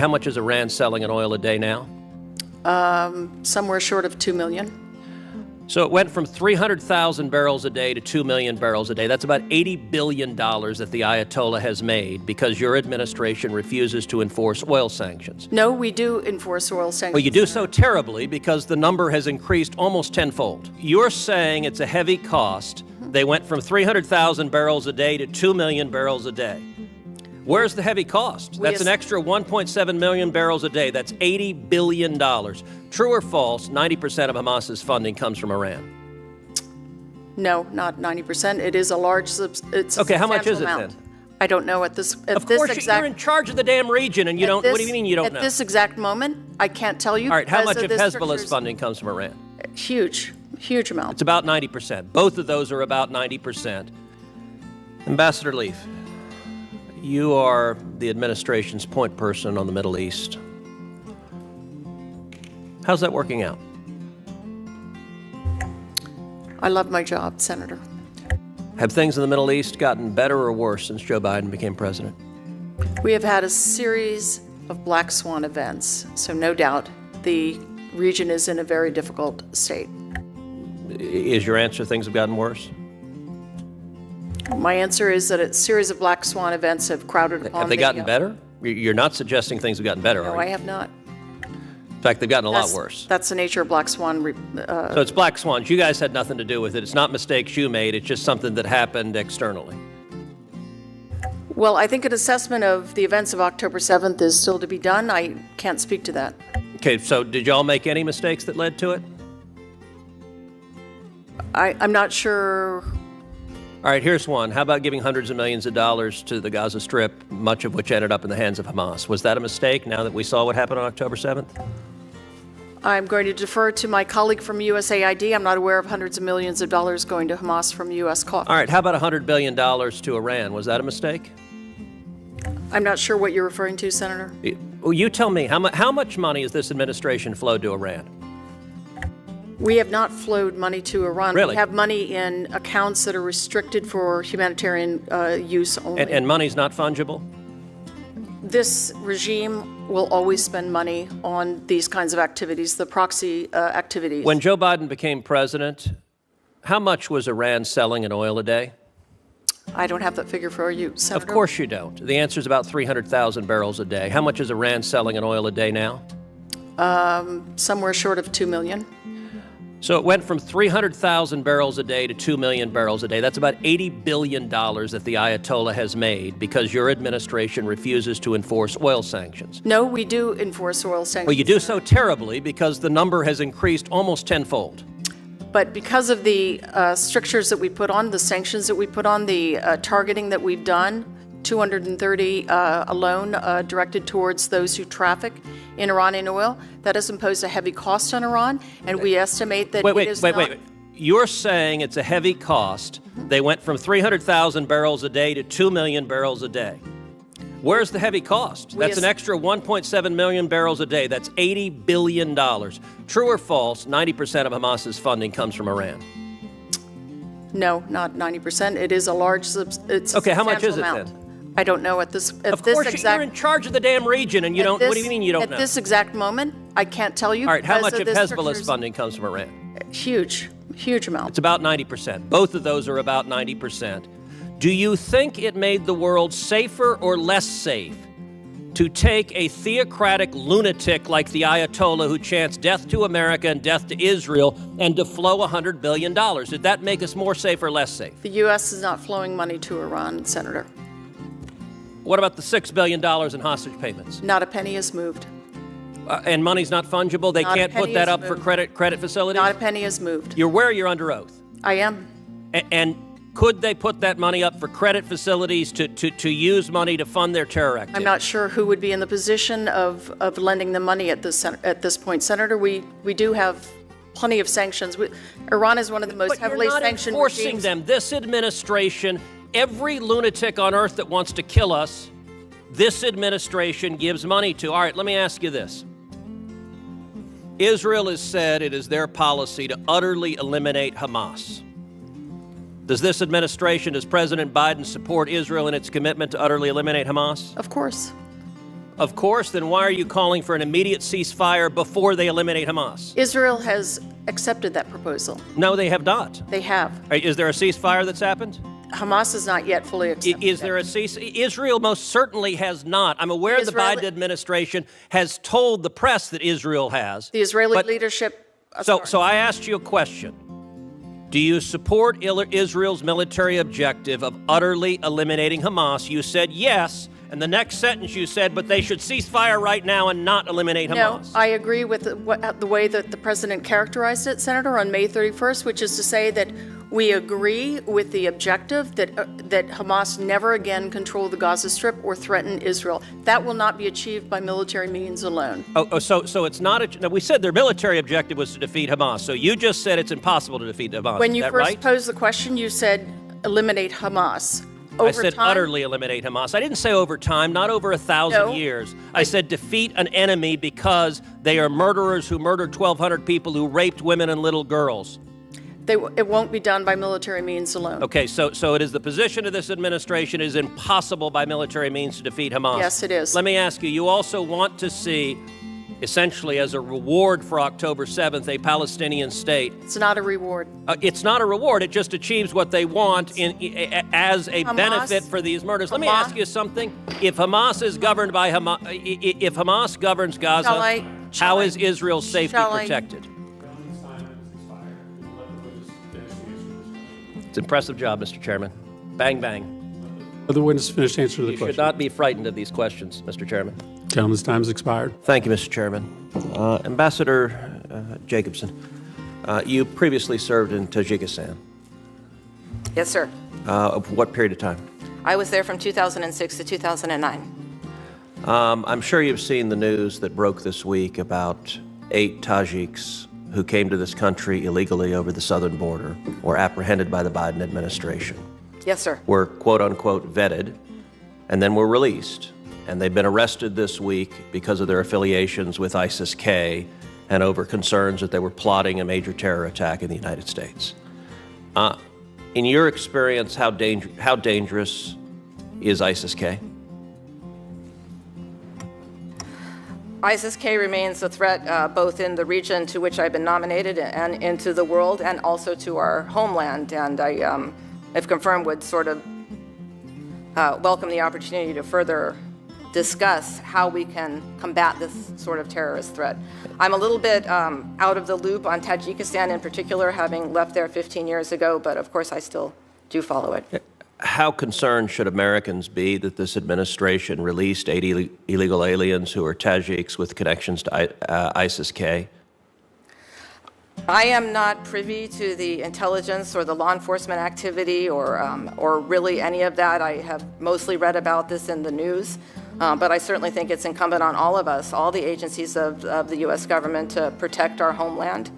How much is Iran selling in oil a day now? Somewhere short of 2 million. So it went from 300,000 barrels a day to 2 million barrels a day. That's about $80 billion that the Ayatollah has made because your administration refuses to enforce oil sanctions. No, we do enforce oil sanctions. Well, you do so terribly because the number has increased almost tenfold. You're saying it's a heavy cost. They went from 300,000 barrels a day to 2 million barrels a day. Where's the heavy cost? That's an extra 1.7 million barrels a day. That's $80 billion. True or false, 90% of Hamas's funding comes from Iran? No, not 90%. It is a large, it's Okay, how much is it amount. then? I don't know at this Of course, you're in charge of the damn region and you don't, what do you mean you don't know? At this exact moment, I can't tell you. All right, how because much of this Hezbollah's funding comes from Iran? Huge amount. It's about 90%. Both of those are about 90%. Ambassador Leaf, you are the administration's point person on the Middle East. How's that working out? I love my job, Senator. Have things in the Middle East gotten better or worse since Joe Biden became president? We have had a series of black swan events, so no doubt the region is in a very difficult state. Is your answer things have gotten worse? My answer is that a series of black swan events have crowded upon Have they gotten better? You're not suggesting things have gotten better, No, are you? I have not. In fact, they've gotten a lot worse. That's the nature of black swan. So it's black swans. You guys had nothing to do with it. It's not mistakes you made. It's just something that happened externally. Well, I think an assessment of the events of October 7th is still to be done. I can't speak to that. Okay, so did y'all make any mistakes that led to it? I'm not sure. All right, here's one. How about giving hundreds of millions of dollars to the Gaza Strip, much of which ended up in the hands of Hamas? Was that a mistake now that we saw what happened on October 7th? I'm going to defer to my colleague from USAID. I'm not aware of hundreds of millions of dollars going to Hamas from U.S. coffers. All right, how about $100 billion to Iran? Was that a mistake? I'm not sure what you're referring to, Senator. Well, you tell me, how much money has this administration flowed to Iran? We have not flowed money to Iran. Really? We have money in accounts that are restricted for humanitarian use only. And money's not fungible? This regime will always spend money on these kinds of activities, the proxy activities. When Joe Biden became president, how much was Iran selling in oil a day? I don't have that figure for you, Senator. Of course you don't. The answer is about 300,000 barrels a day. How much is Iran selling in oil a day now? Somewhere short of 2 million. So it went from 300,000 barrels a day to 2 million barrels a day. That's about $80 billion that the Ayatollah has made because your administration refuses to enforce oil sanctions. No, we do enforce oil sanctions. Well, you do so terribly because the number has increased almost tenfold. But because of the strictures that we put on, the sanctions that we put on, the targeting that we've done, 230 alone directed towards those who traffic in Iranian oil, that has imposed a heavy cost on Iran, and we estimate that Wait. You're saying it's a heavy cost. They went from 300,000 barrels a day to 2 million barrels a day. Where's the heavy cost? That's an extra 1.7 million barrels a day. That's $80 billion. True or false, 90% of Hamas's funding comes from Iran? No, not 90%. It is a large, it's Okay, how much is it amount. then? I don't know at this Of course, you're in charge of the damn region and you don't, what do you mean you don't know? At this exact moment, I can't tell you. All right, how much because of the Hezbollah's strictures- funding comes from Iran? Huge amount. It's about 90%. Both of those are about 90%. Do you think it made the world safer or less safe to take a theocratic lunatic like the Ayatollah who chants death to America and death to Israel and to flow $100 billion? Did that make us more safe or less safe? The U.S. is not flowing money to Iran, Senator. What about the $6 billion in hostage payments? Not a penny is moved. And money's not fungible? They Not a can't put penny that is up for moved. credit facilities? Not a penny is moved. You're where you're under oath. I am. And could they put that money up for credit facilities to use money to fund their terror activity? I'm not sure who would be in the position of lending them money at this point, Senator. We do have plenty of sanctions. Iran is one of the most heavily sanctioned But you're not enforcing regimes. them. This administration, every lunatic on earth that wants to kill us, this administration gives money to. All right, let me ask you this. Israel has said it is their policy to utterly eliminate Hamas. Does this administration, does President Biden support Israel in its commitment to utterly eliminate Hamas? Of course. of course. Then why are you calling for an immediate ceasefire before they eliminate Hamas? Israel has accepted that proposal. No, they have not. They have. Is there a ceasefire that's happened? Hamas has not yet fully accepted Is there a Israel most certainly has not. I'm aware the Biden administration has told the press that Israel has. The Israeli leadership. So I asked you a question. Do you support Israel's military objective of utterly eliminating Hamas? You said yes. And the next sentence you said, but they should cease fire right now and not eliminate Hamas. No, I agree with the way that the president characterized it, Senator, on May 31st, which is to say that we agree with the objective that Hamas never again control the Gaza Strip or threaten Israel. That will not be achieved by military means alone. So it's not now, we said their military objective was to defeat Hamas. So you just said it's impossible to defeat Hamas. When you is that first right? posed the question, you said eliminate Hamas. I said utterly eliminate Hamas. I didn't say over time, not over 1,000 years. I said defeat an enemy because they are murderers who murdered 1,200 people, who raped women and little girls. It won't be done by military means alone. Okay, so it is the position of this administration it is impossible by military means to defeat Hamas. Yes, it is. Let me ask you, you also want to see, essentially as a reward for October 7th, a Palestinian state. It's not a reward. It's not a reward. It just achieves what they want as a benefit for these murders. Let me ask you something. If Hamas is governed by Hamas, if Hamas governs Gaza, how is Israel's safety protected? It's an impressive job, Mr. Chairman. Bang, bang. Other witness finished answering the You question. should not be frightened of these questions, Mr. Chairman. Gentleman's time has expired. Thank you, Mr. Chairman. Ambassador Jacobson, you previously served in Tajikistan. Yes, sir. Of what period of time? I was there from 2006 to 2009. I'm sure you've seen the news that broke this week about 8 Tajiks who came to this country illegally over the southern border, were apprehended by the Biden administration, Yes, sir. were quote-unquote vetted, and then were released. And they've been arrested this week because of their affiliations with ISIS-K and over concerns that they were plotting a major terror attack in the United States. In your experience, how dangerous is ISIS-K? ISIS-K remains a threat both in the region to which I've been nominated and into the world, and also to our homeland. And I, if confirmed, would sort of welcome the opportunity to further discuss how we can combat this sort of terrorist threat. I'm a little bit out of the loop on Tajikistan in particular, having left there 15 years ago, but of course I still do follow it. How concerned should Americans be that this administration released 80 illegal aliens who are Tajiks with connections to ISIS-K? I am not privy to the intelligence or the law enforcement activity or really any of that. I have mostly read about this in the news, but I certainly think it's incumbent on all of us, all the agencies of the U.S. government, to protect our homeland.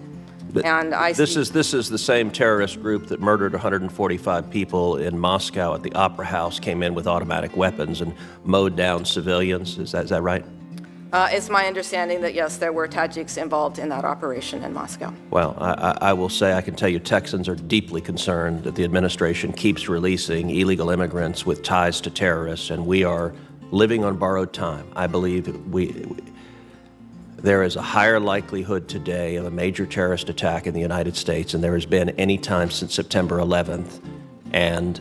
And this is the same terrorist group that murdered 145 people in Moscow at the Opera House, came in with automatic weapons and mowed down civilians. Is that right? It's my understanding that, yes, there were Tajiks involved in that operation in Moscow. Well, I will say, I can tell you Texans are deeply concerned that the administration keeps releasing illegal immigrants with ties to terrorists, and we are living on borrowed time. I believe there is a higher likelihood today of a major terrorist attack in the United States than there has been any time since September 11th. And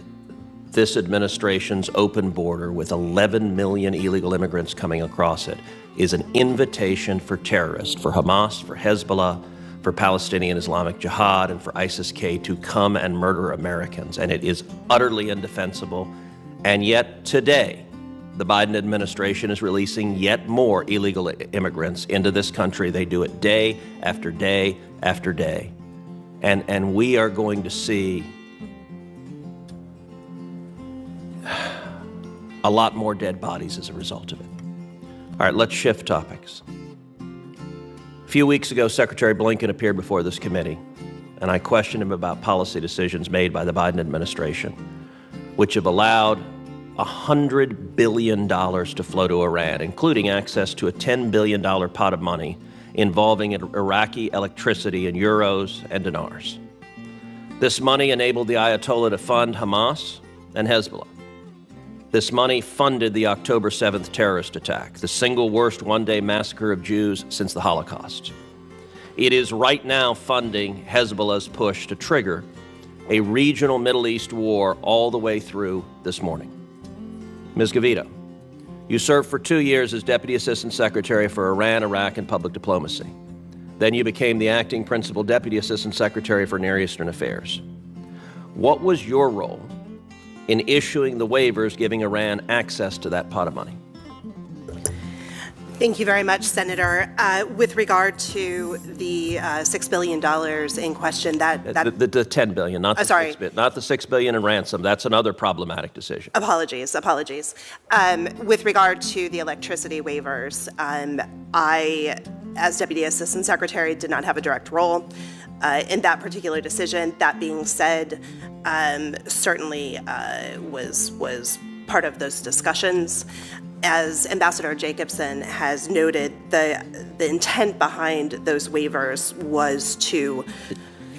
this administration's open border with 11 million illegal immigrants coming across it is an invitation for terrorists, for Hamas, for Hezbollah, for Palestinian Islamic Jihad, and for ISIS-K to come and murder Americans. And it is utterly indefensible. And yet today, the Biden administration is releasing yet more illegal immigrants into this country. They do it day after day after day. And we are going to see a lot more dead bodies as a result of it. All right, let's shift topics. A few weeks ago, Secretary Blinken appeared before this committee, and I questioned him about policy decisions made by the Biden administration, which have allowed $100 billion to flow to Iran, including access to a $10 billion pot of money involving Iraqi electricity in euros and dinars. This money enabled the Ayatollah to fund Hamas and Hezbollah. This money funded the October 7th terrorist attack, the single worst one-day massacre of Jews since the Holocaust. It is right now funding Hezbollah's push to trigger a regional Middle East war all the way through this morning. Ms. Gavito, you served for 2 years as Deputy Assistant Secretary for Iran, Iraq, and Public Diplomacy. Then you became the Acting Principal Deputy Assistant Secretary for Near Eastern Affairs. What was your role in issuing the waivers giving Iran access to that pot of money? Thank you very much, Senator. With regard to the $6 billion in question, the $10 billion, not the $6 billion, not the $6 billion in ransom. That's another problematic decision. Apologies. With regard to the electricity waivers, I, as Deputy Assistant Secretary, did not have a direct role in that particular decision. That being said, certainly was part of those discussions. As Ambassador Jacobson has noted, the intent behind those waivers was to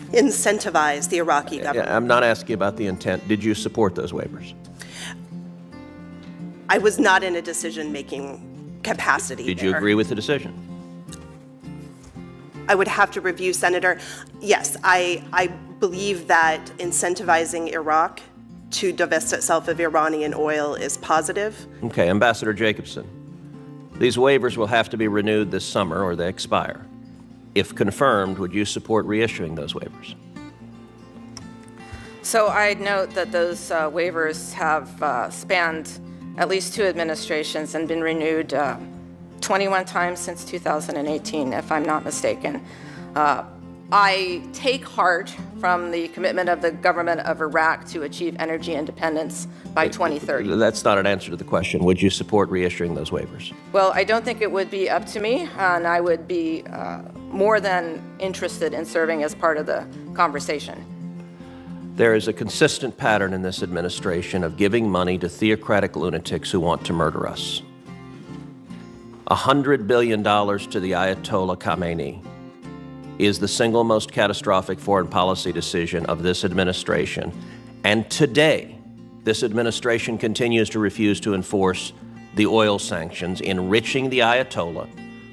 incentivize the Iraqi government. I'm not asking about the intent. Did you support those waivers? I was not in a decision-making capacity. Did you agree with the decision? I would have to review, Senator. Yes, I believe that incentivizing Iraq to divest itself of Iranian oil is positive. Okay, Ambassador Jacobson, these waivers will have to be renewed this summer or they expire. If confirmed, would you support reissuing those waivers? So I'd note that those waivers have spanned at least 2 administrations and been renewed 21 times since 2018, if I'm not mistaken. I take heart from the commitment of the government of Iraq to achieve energy independence by 2030. That's not an answer to the question. Would you support reissuing those waivers? Well, I don't think it would be up to me, and I would be more than interested in serving as part of the conversation. There is a consistent pattern in this administration of giving money to theocratic lunatics who want to murder us. $100 billion to the Ayatollah Khamenei is the single most catastrophic foreign policy decision of this administration. And today, this administration continues to refuse to enforce the oil sanctions, enriching the Ayatollah,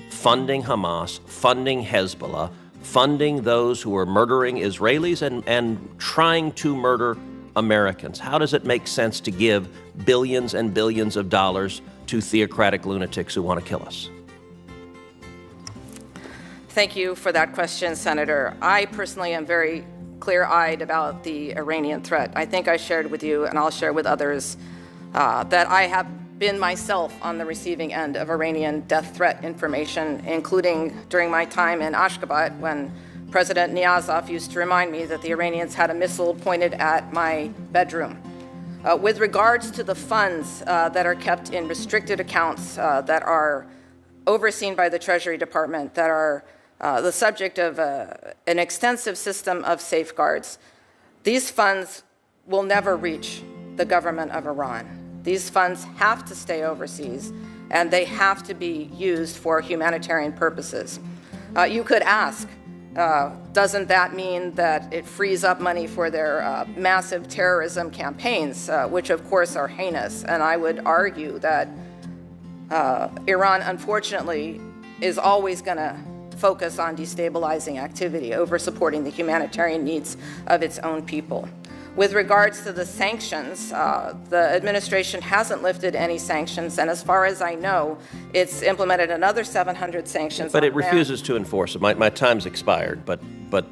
funding Hamas, funding Hezbollah, funding those who are murdering Israelis and trying to murder Americans. How does it make sense to give billions and billions of dollars to theocratic lunatics who want to kill us? Thank you for that question, Senator. I personally am very clear-eyed about the Iranian threat. I think I shared with you, and I'll share with others, that I have been myself on the receiving end of Iranian death threat information, including during my time in Ashgabat when President Niyazov used to remind me that the Iranians had a missile pointed at my bedroom. With regards to the funds that are kept in restricted accounts that are overseen by the Treasury Department, that are the subject of an extensive system of safeguards, these funds will never reach the government of Iran. These funds have to stay overseas, and they have to be used for humanitarian purposes. You could ask, doesn't that mean that it frees up money for their massive terrorism campaigns, which of course are heinous? And I would argue that Iran, unfortunately, is always going to focus on destabilizing activity over supporting the humanitarian needs of its own people. With regards to the sanctions, the administration hasn't lifted any sanctions, and as far as I know, it's implemented another 700 sanctions. But it refuses to enforce it. My time's expired, but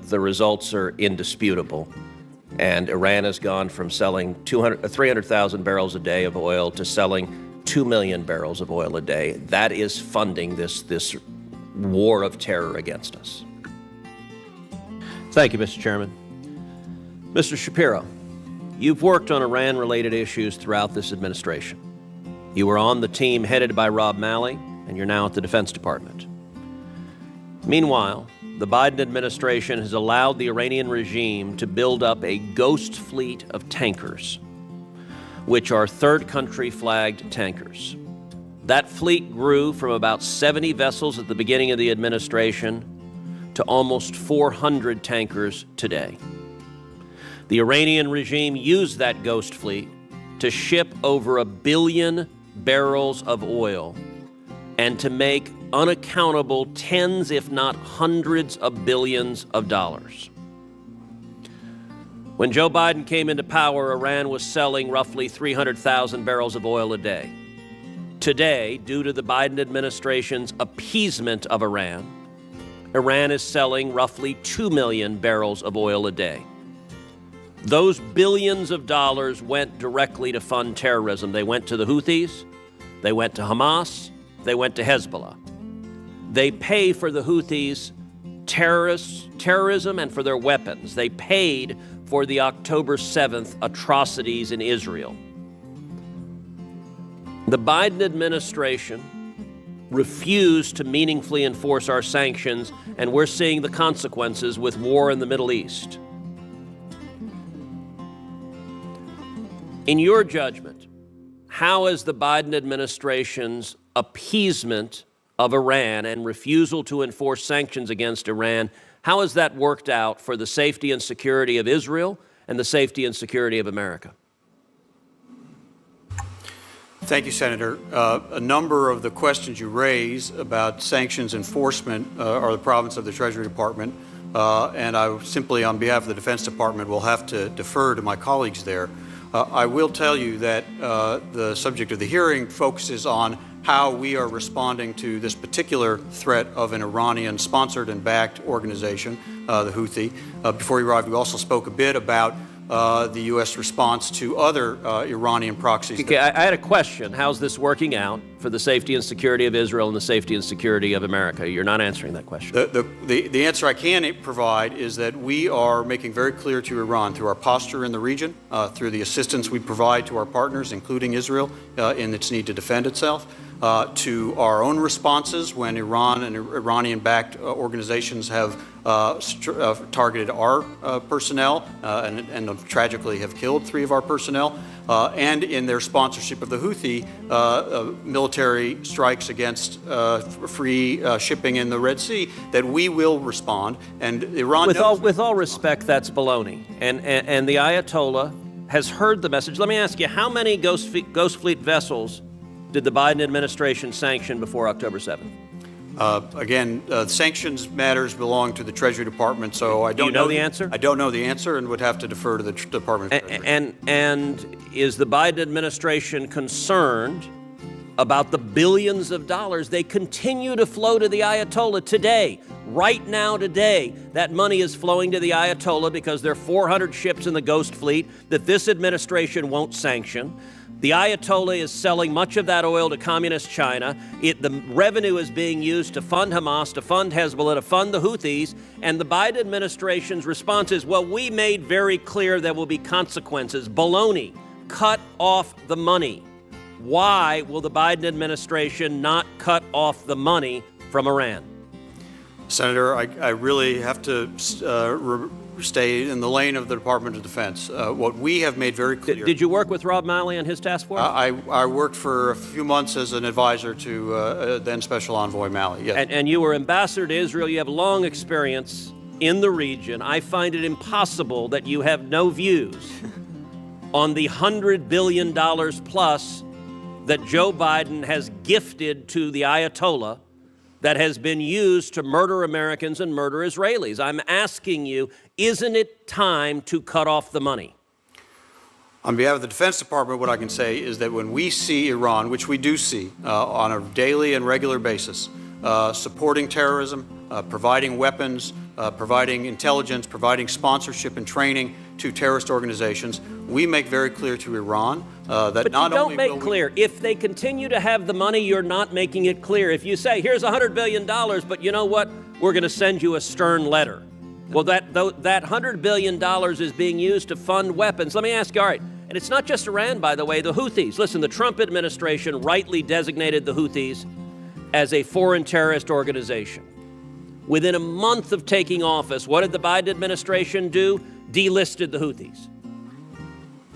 the results are indisputable. And Iran has gone from selling 300,000 barrels a day of oil to selling 2 million barrels of oil a day. That is funding this war of terror against us. Thank you, Mr. Chairman. Mr. Shapiro, you've worked on Iran-related issues throughout this administration. You were on the team headed by Rob Malley, and you're now at the Defense Department. Meanwhile, the Biden administration has allowed the Iranian regime to build up a ghost fleet of tankers, which are third-country flagged tankers. That fleet grew from about 70 vessels at the beginning of the administration to almost 400 tankers today. The Iranian regime used that ghost fleet to ship over 1 billion barrels of oil and to make unaccountable tens, if not hundreds of billions of dollars. When Joe Biden came into power, Iran was selling roughly 300,000 barrels of oil a day. Today, due to the Biden administration's appeasement of Iran, Iran is selling roughly 2 million barrels of oil a day. Those billions of dollars went directly to fund terrorism. They went to the Houthis, they went to Hamas, they went to Hezbollah. They pay for the Houthis' terrorism and for their weapons. They paid for the October 7th atrocities in Israel. The Biden administration refused to meaningfully enforce our sanctions, and we're seeing the consequences with war in the Middle East. In your judgment, how has the Biden administration's appeasement of Iran and refusal to enforce sanctions against Iran, how has that worked out for the safety and security of Israel and the safety and security of America? Thank you, Senator. A number of the questions you raise about sanctions enforcement are the province of the Treasury Department, and I simply, on behalf of the Defense Department, will have to defer to my colleagues there. I will tell you that the subject of the hearing focuses on how we are responding to this particular threat of an Iranian-sponsored and backed organization, the Houthi. Before you arrived, we also spoke a bit about the U.S. response to other Iranian proxies. Okay, I had a question. How's this working out for the safety and security of Israel and the safety and security of America? You're not answering that question. The answer I can provide is that we are making very clear to Iran, through our posture in the region, through the assistance we provide to our partners, including Israel, in its need to defend itself, to our own responses when Iran and Iranian-backed organizations have targeted our personnel and tragically have killed 3 of our personnel, and in their sponsorship of the Houthi military strikes against free shipping in the Red Sea, that we will respond. And Iran with all respect, that's baloney. And the Ayatollah has heard the message. Let me ask you, how many Ghost Fleet vessels did the Biden administration sanction before October 7th? Again, sanctions matters belong to the Treasury Department, so I don't know the answer. I don't know the answer, and would have to defer to the Department of Treasury. And is the Biden administration concerned about the billions of dollars they continue to flow to the Ayatollah today? Right now, today, that money is flowing to the Ayatollah because there are 400 ships in the Ghost Fleet that this administration won't sanction. The Ayatollah is selling much of that oil to communist China. The revenue is being used to fund Hamas, to fund Hezbollah, to fund the Houthis. And the Biden administration's response is, well, we made very clear there will be consequences. Baloney. Cut off the money. Why will the Biden administration not cut off the money from Iran? Senator, I really have to stay in the lane of the Department of Defense. What we have made very clear... Did you work with Rob Malley and his task force? I worked for a few months as an advisor to then Special Envoy Malley, yes. And you were ambassador to Israel. You have long experience in the region. I find it impossible that you have no views on the $100 billion plus that Joe Biden has gifted to the Ayatollah that has been used to murder Americans and murder Israelis. I'm asking you, isn't it time to cut off the money? On behalf of the Defense Department, what I can say is that when we see Iran, which we do see on a daily and regular basis, supporting terrorism, providing weapons, providing intelligence, providing sponsorship and training to terrorist organizations, we make very clear to Iran that but not you only don't make clear. If they continue to have the money, you're not making it clear. If you say, here's $100 billion, but you know what? We're going to send you a stern letter. Well, that $100 billion is being used to fund weapons. Let me ask you, all right, and it's not just Iran, by the way, the Houthis. Listen, the Trump administration rightly designated the Houthis as a foreign terrorist organization. Within a month of taking office, what did the Biden administration do? Delisted the Houthis.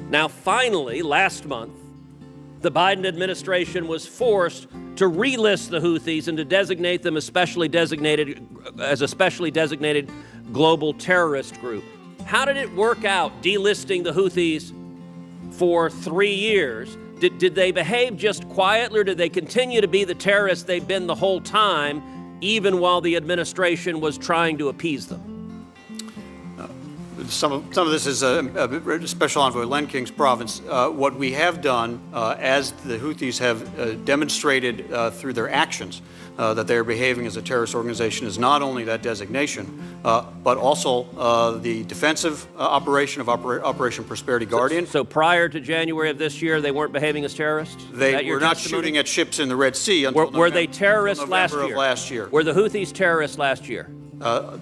Now, finally, last month, the Biden administration was forced to relist the Houthis and to designate them as a specially designated global terrorist group. How did it work out, delisting the Houthis for 3 years. Did they behave just quietly, or did they continue to be the terrorists they've been the whole time, even while the administration was trying to appease them? Some of this is Special Envoy Len King's province. What we have done, as the Houthis have demonstrated through their actions, that they are behaving as a terrorist organization, is not only that designation, but also the defensive operation of Operation Prosperity Guardian. So prior to January of this year, they weren't behaving as terrorists? They were not shooting at ships in the Red Sea until Were they terrorists November last year? of last year. Were the Houthis terrorists last year?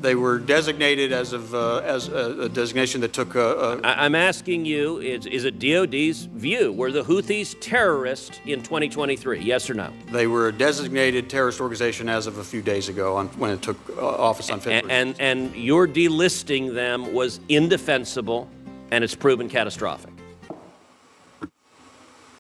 They were designated as a designation that took. I'm asking you: is it DoD's view? Were the Houthis terrorists in 2023? Yes or no? They were a designated terrorist organization as of a few days ago, when it took office on February. And your delisting them was indefensible, and it's proven catastrophic.